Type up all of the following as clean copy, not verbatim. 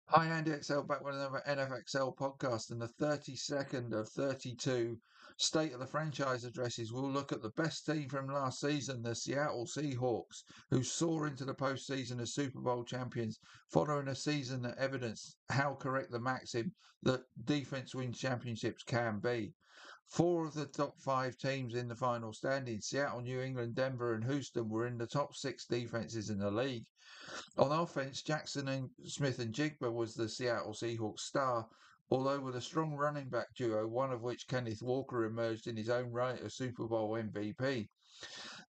Hi, Andy XL back with another NFXL podcast and the 32nd of 32 State of the Franchise addresses. We'll look at the best team from last season, the Seattle Seahawks, who soar into the postseason as Super Bowl champions following a season that evidenced how correct the maxim that defense wins championships can be. Four of the top five teams in the final standings, Seattle, New England, Denver, and Houston, were in the top six defenses in the league. On offense, Jackson and Smith and Jigba was the Seattle Seahawks star, although with a strong running back duo, one of which Kenneth Walker emerged in his own right as Super Bowl MVP.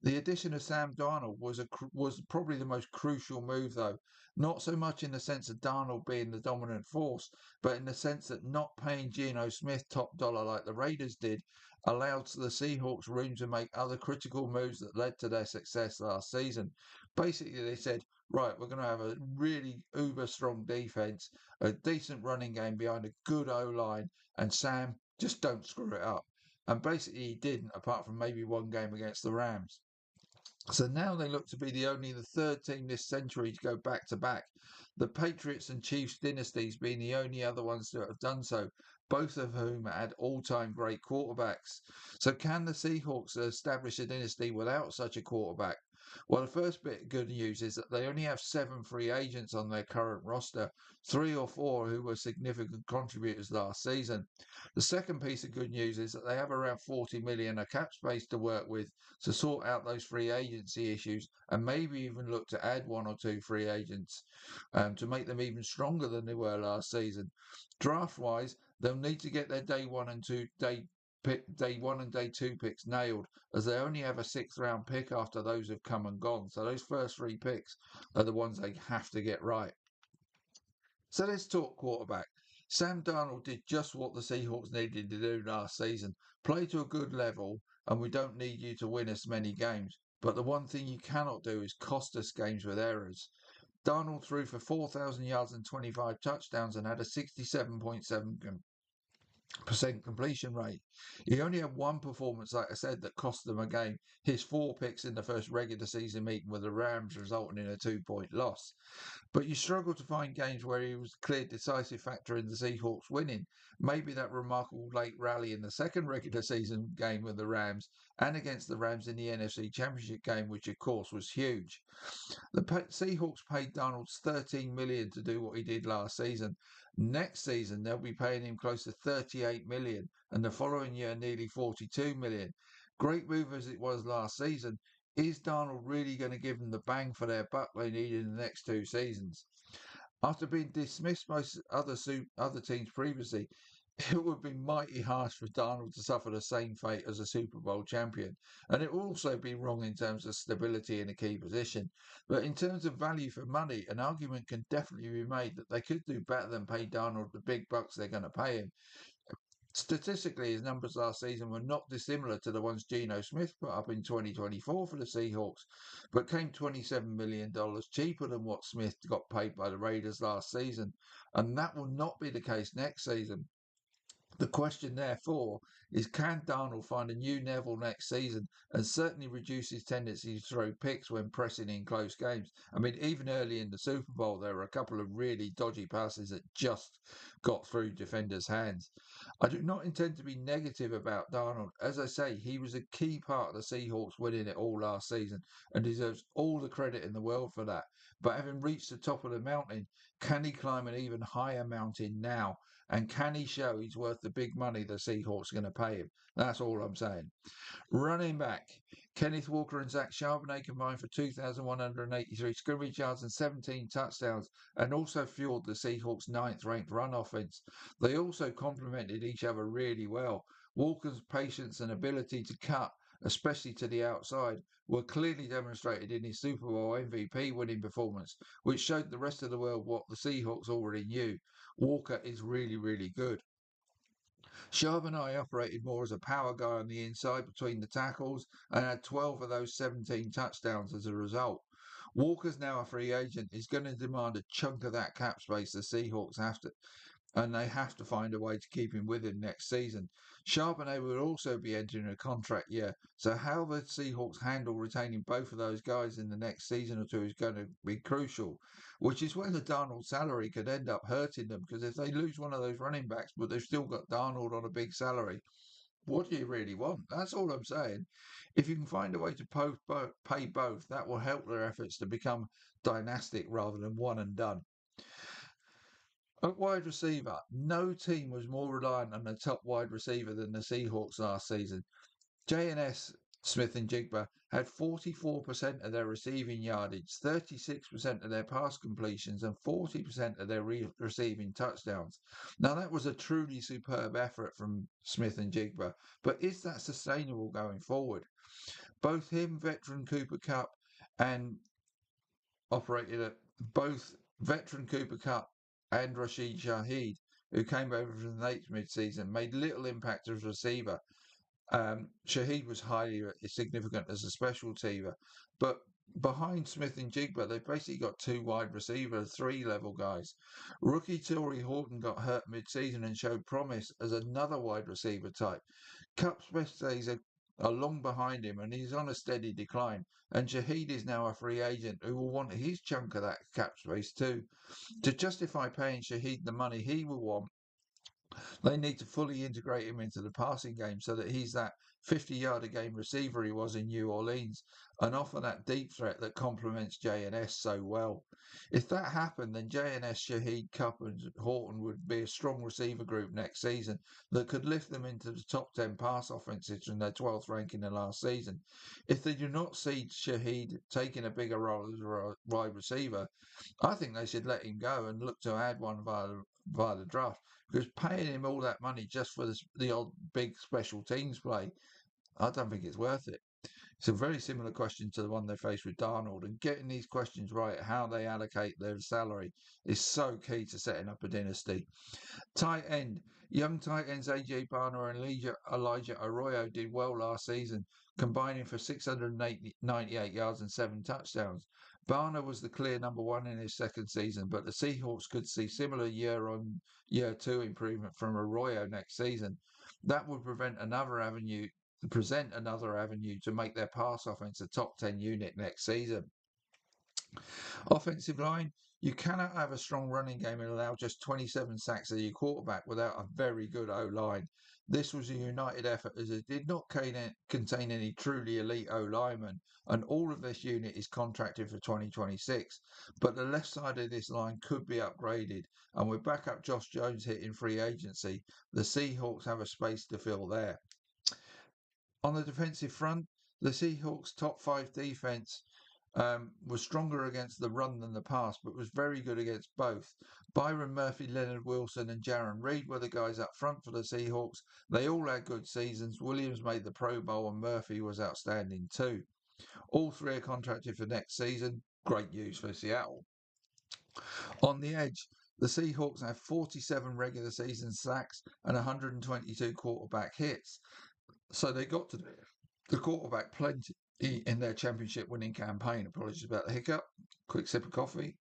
The addition of Sam Darnold was probably the most crucial move, though. Not so much in the sense of Darnold being the dominant force, but in the sense that not paying Geno Smith top dollar like the Raiders did allowed the Seahawks room to make other critical moves that led to their success last season. Basically, they said, right, we're going to have a really uber strong defense, a decent running game behind a good O line, and Sam, just don't screw it up. And basically, he didn't, apart from maybe one game against the Rams. So now they look to be only the third team this century to go back to back. The Patriots and Chiefs dynasties being the only other ones to have done so, both of whom had all-time great quarterbacks. So can the Seahawks establish a dynasty without such a quarterback? Well, the first bit of good news is that they only have seven free agents on their current roster, three or four who were significant contributors last season. The second piece of good news is that they have around 40 million of cap space to work with to sort out those free agency issues and maybe even look to add one or two free agents to make them even stronger than they were last season. Draft wise, they'll need to get their day one and day two picks nailed, as they only have a sixth round pick after those have come and gone. So those first three picks are the ones they have to get right. So let's talk quarterback. Sam Darnold did just what the Seahawks needed to do last season. Play to a good level, and we don't need you to win us many games. But the one thing you cannot do is cost us games with errors. Darnold threw for 4,000 yards and 25 touchdowns and had a 67.7 percent completion rate. He only had one performance, like I said, that cost them a game. His four picks in the first regular season meeting with the Rams, resulting in a 2 point loss. But you struggle to find games where he was a clear decisive factor in the Seahawks winning. Maybe that remarkable late rally in the second regular season game with the Rams and against the Rams in the NFC Championship game, which of course was huge. The Seahawks paid Donalds 13 million to do what he did last season. Next season they'll be paying him close to 38 million, and the following year nearly 42 million. Great move as it was last season. Is Darnold really going to give them the bang for their buck they need in the next two seasons? After being dismissed by other teams previously, it would be mighty harsh for Darnold to suffer the same fate as a Super Bowl champion. And it would also be wrong in terms of stability in a key position. But in terms of value for money, an argument can definitely be made that they could do better than pay Darnold the big bucks they're going to pay him. Statistically, his numbers last season were not dissimilar to the ones Geno Smith put up in 2024 for the Seahawks, but came $27 million cheaper than what Smith got paid by the Raiders last season. And that will not be the case next season. The question, therefore, is can Darnold find a new level next season and certainly reduce his tendency to throw picks when pressing in close games? I mean, even early in the Super Bowl, there were a couple of really dodgy passes that just got through defenders' hands. I do not intend to be negative about Darnold. As I say, he was a key part of the Seahawks winning it all last season and deserves all the credit in the world for that. But having reached the top of the mountain, can he climb an even higher mountain now? And can he show he's worth the big money the Seahawks are going to pay him? That's all I'm saying. Running back, Kenneth Walker and Zach Charbonnet combined for 2,183 scrimmage yards and 17 touchdowns, and also fueled the Seahawks' ninth-ranked run offense. They also complemented each other really well. Walker's patience and ability to cut, especially to the outside, were clearly demonstrated in his Super Bowl MVP winning performance, which showed the rest of the world what the Seahawks already knew. Walker is really, really good. Charbonnet operated more as a power guy on the inside between the tackles and had 12 of those 17 touchdowns as a result. Walker's now a free agent. He's going to demand a chunk of that cap space the Seahawks have to and they have to find a way to keep him with him next season. Charbonnet will also be entering a contract year, so how the Seahawks handle retaining both of those guys in the next season or two is going to be crucial, which is where the Darnold salary could end up hurting them, because if they lose one of those running backs, but they've still got Darnold on a big salary, what do you really want? That's all I'm saying. If you can find a way to pay both, that will help their efforts to become dynastic rather than one and done. At wide receiver, no team was more reliant on a top wide receiver than the Seahawks last season. JNS, Smith and Jigba, had 44% of their receiving yardage, 36% of their pass completions, and 40% of their receiving touchdowns. Now, that was a truly superb effort from Smith and Jigba, but is that sustainable going forward? Both him, veteran Cooper Cup, and operated at both veteran Cooper Cup and Rashid Shaheed, who came over from the Knights mid-season, made little impact as receiver. Shaheed was highly significant as a special teamer, but behind Smith and Jigba, they've basically got two wide receiver, three level guys. Rookie Torrey Horton got hurt mid-season and showed promise as another wide receiver type. Cup's best days are long behind him, and he's on a steady decline. And Shaheed is now a free agent who will want his chunk of that cap space too. To justify paying Shaheed the money he will want, they need to fully integrate him into the passing game so that he's that 50-yard a game receiver he was in New Orleans and offer that deep threat that complements JNS so well. If that happened, then JNS, Shaheed, Cup and Horton would be a strong receiver group next season that could lift them into the top 10 pass offenses from their 12th rank in the last season. If they do not see Shaheed taking a bigger role as a wide receiver, I think they should let him go and look to add one via the draft, because paying him all that money just for the odd big special teams play, I don't think it's worth it. It's a very similar question to the one they faced with Darnold, and getting these questions right, how they allocate their salary, is so key to setting up a dynasty. Tight end. Young tight ends AJ Barner and Elijah Arroyo did well last season, combining for 698 yards and 7 touchdowns. Barner was the clear number one in his second season, but the Seahawks could see similar year two improvement from Arroyo next season. That would present another avenue to make their pass offense a top 10 unit next season. Offensive line, you cannot have a strong running game and allow just 27 sacks of your quarterback without a very good O-line. This was a united effort as it did not contain any truly elite O-linemen, and all of this unit is contracted for 2026. But the left side of this line could be upgraded, and with backup Josh Jones hitting free agency, the Seahawks have a space to fill there. On the defensive front, the Seahawks' top 5 defense was stronger against the run than the pass, but was very good against both. Byron Murphy, Leonard Wilson, and Jaron Reed were the guys up front for the Seahawks. They all had good seasons. Williams made the Pro Bowl, and Murphy was outstanding too. All three are contracted for next season. Great news for Seattle. On the edge, the Seahawks have 47 regular season sacks and 122 quarterback hits. So they got to the quarterback plenty in their championship winning campaign. Apologies about the hiccup. Quick sip of coffee.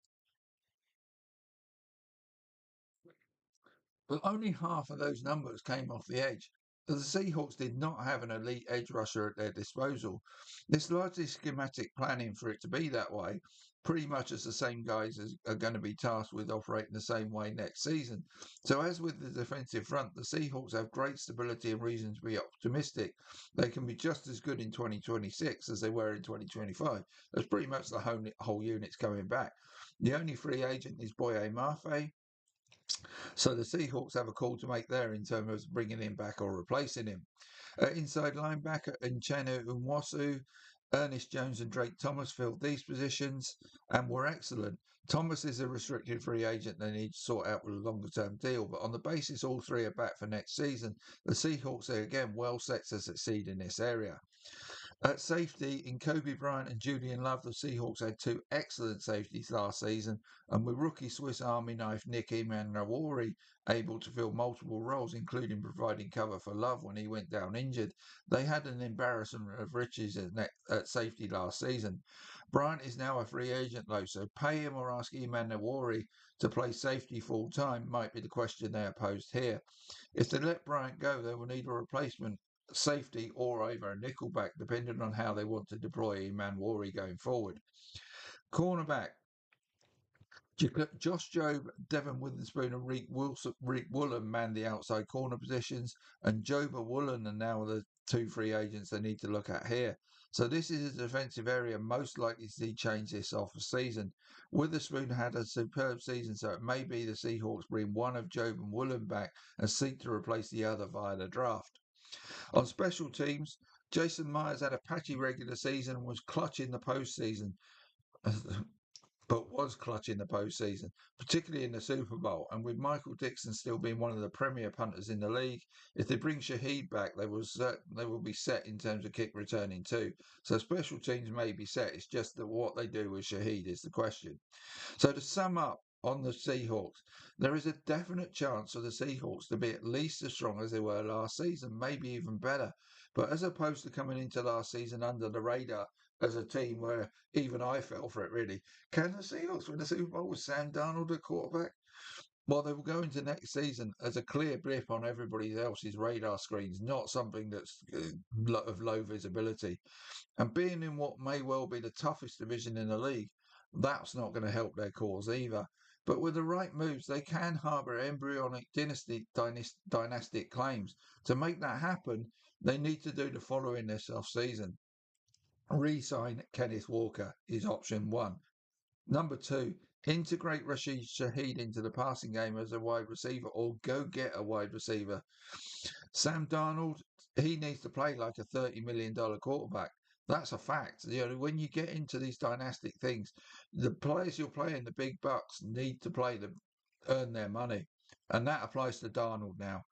But only half of those numbers came off the edge. The Seahawks did not have an elite edge rusher at their disposal. It's largely schematic planning for it to be that way, pretty much as the same guys are going to be tasked with operating the same way next season. So as with the defensive front, the Seahawks have great stability and reason to be optimistic. They can be just as good in 2026 as they were in 2025. That's pretty much the whole unit's coming back. The only free agent is Boye Mafe. So the Seahawks have a call to make there in terms of bringing him back or replacing him. Inside linebacker Uchenna Nwosu, Ernest Jones and Drake Thomas filled these positions and were excellent. Thomas is a restricted free agent they need to sort out with a longer term deal, but on the basis all three are back for next season, the Seahawks are again well set to succeed in this area. At safety, in Kobe Bryant and Julian Love, the Seahawks had two excellent safeties last season, and with rookie Swiss Army knife Nick Emmanwori able to fill multiple roles, including providing cover for Love when he went down injured, they had an embarrassment of riches at safety last season. Bryant is now a free agent, though, so pay him or ask Emmanwori to play safety full time might be the question they are posed here. If they let Bryant go, they will need a replacement safety or either a nickelback, depending on how they want to deploy Manwari going forward. Cornerback. Josh Jobe, Devon Witherspoon, and Rick Woolen man the outside corner positions, and Joba Woolen are now the two free agents they need to look at here. So this is a defensive area most likely to see change this off season. Witherspoon had a superb season, so it may be the Seahawks bring one of Jobe and Woolen back and seek to replace the other via the draft. On special teams, Jason Myers had a patchy regular season and was clutch in the postseason, but was clutch in the postseason, particularly in the Super Bowl. And with Michael Dixon still being one of the premier punters in the league, if they bring Shaheed back, they will be set in terms of kick returning too. So special teams may be set. It's just that what they do with Shaheed is the question. So to sum up on the Seahawks, there is a definite chance for the Seahawks to be at least as strong as they were last season, maybe even better. But as opposed to coming into last season under the radar as a team where even I fell for it really, can the Seahawks win the Super Bowl with Sam Darnold at quarterback? Well, they will go into next season as a clear blip on everybody else's radar screens, not something that's of low visibility. And being in what may well be the toughest division in the league, that's not going to help their cause either. But with the right moves, they can harbour embryonic dynastic claims. To make that happen, they need to do the following this off-season. Re-sign Kenneth Walker is option one. Number two, integrate Rashid Shaheed into the passing game as a wide receiver or go get a wide receiver. Sam Darnold, he needs to play like a $30 million quarterback. That's a fact. When you get into these dynastic things, the players you're playing, the big bucks, need to play them, earn their money. And that applies to Darnold now.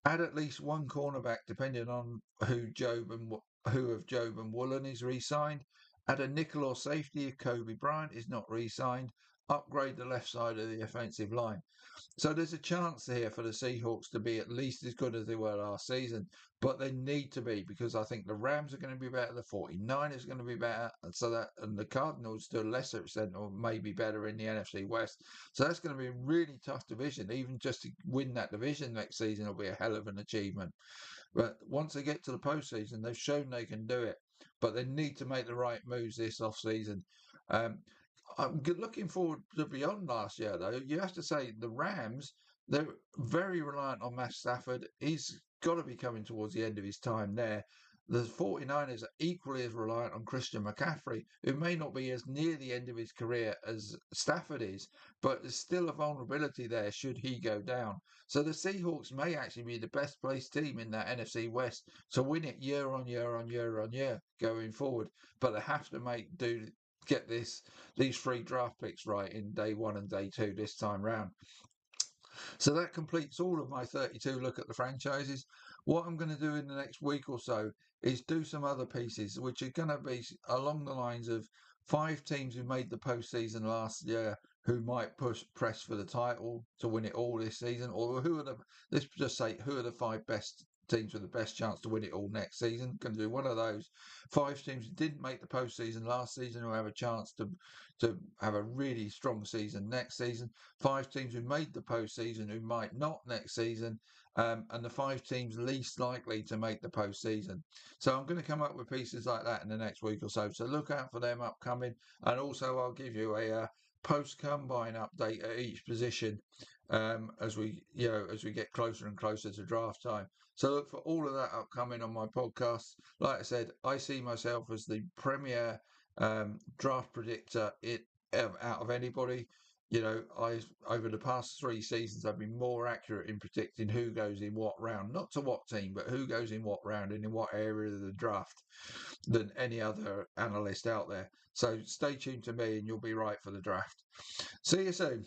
Add at least one cornerback, depending on who of Jobe and Woolen is re-signed. Add a nickel or safety if Kobe Bryant is not re-signed. Upgrade the left side of the offensive line. So there's a chance here for the Seahawks to be at least as good as they were last season, but they need to be because I think the Rams are going to be better, the 49ers are going to be better, and the Cardinals to a lesser extent or maybe better in the NFC West. So that's going to be a really tough division. Even just to win that division next season will be a hell of an achievement. But once they get to the postseason, they've shown they can do it. But they need to make the right moves this off season. Um, I'm looking forward to beyond last year, though. You have to say the Rams, they're very reliant on Matt Stafford. He's got to be coming towards the end of his time there. The 49ers are equally as reliant on Christian McCaffrey, who may not be as near the end of his career as Stafford is, but there's still a vulnerability there should he go down. So the Seahawks may actually be the best placed team in that NFC West to win it year on year on year on year going forward. But they have to get these three draft picks right in day one and day two this time round. So that completes all of my 32 look at the franchises. What I'm going to do in the next week or so is do some other pieces, which are going to be along the lines of 5 teams who made the postseason last year who might press for the title to win it all this season, or let's just say, who are the 5 best teams with the best chance to win it all next season. Going to do one of those. 5 teams who didn't make the postseason last season who have a chance to have a really strong season next season. 5 teams who made the postseason who might not next season, and the 5 teams least likely to make the postseason. So I'm going to come up with pieces like that in the next week or so. So look out for them upcoming, and also I'll give you a post-combine update at each position as we get closer and closer to draft time. So look for all of that upcoming on my podcast. Like I said, I see myself as the premier draft predictor out of anybody. I over the past 3 seasons, I've been more accurate in predicting who goes in what round, not to what team, but who goes in what round and in what area of the draft than any other analyst out there. So stay tuned to me and you'll be right for the draft. See you soon.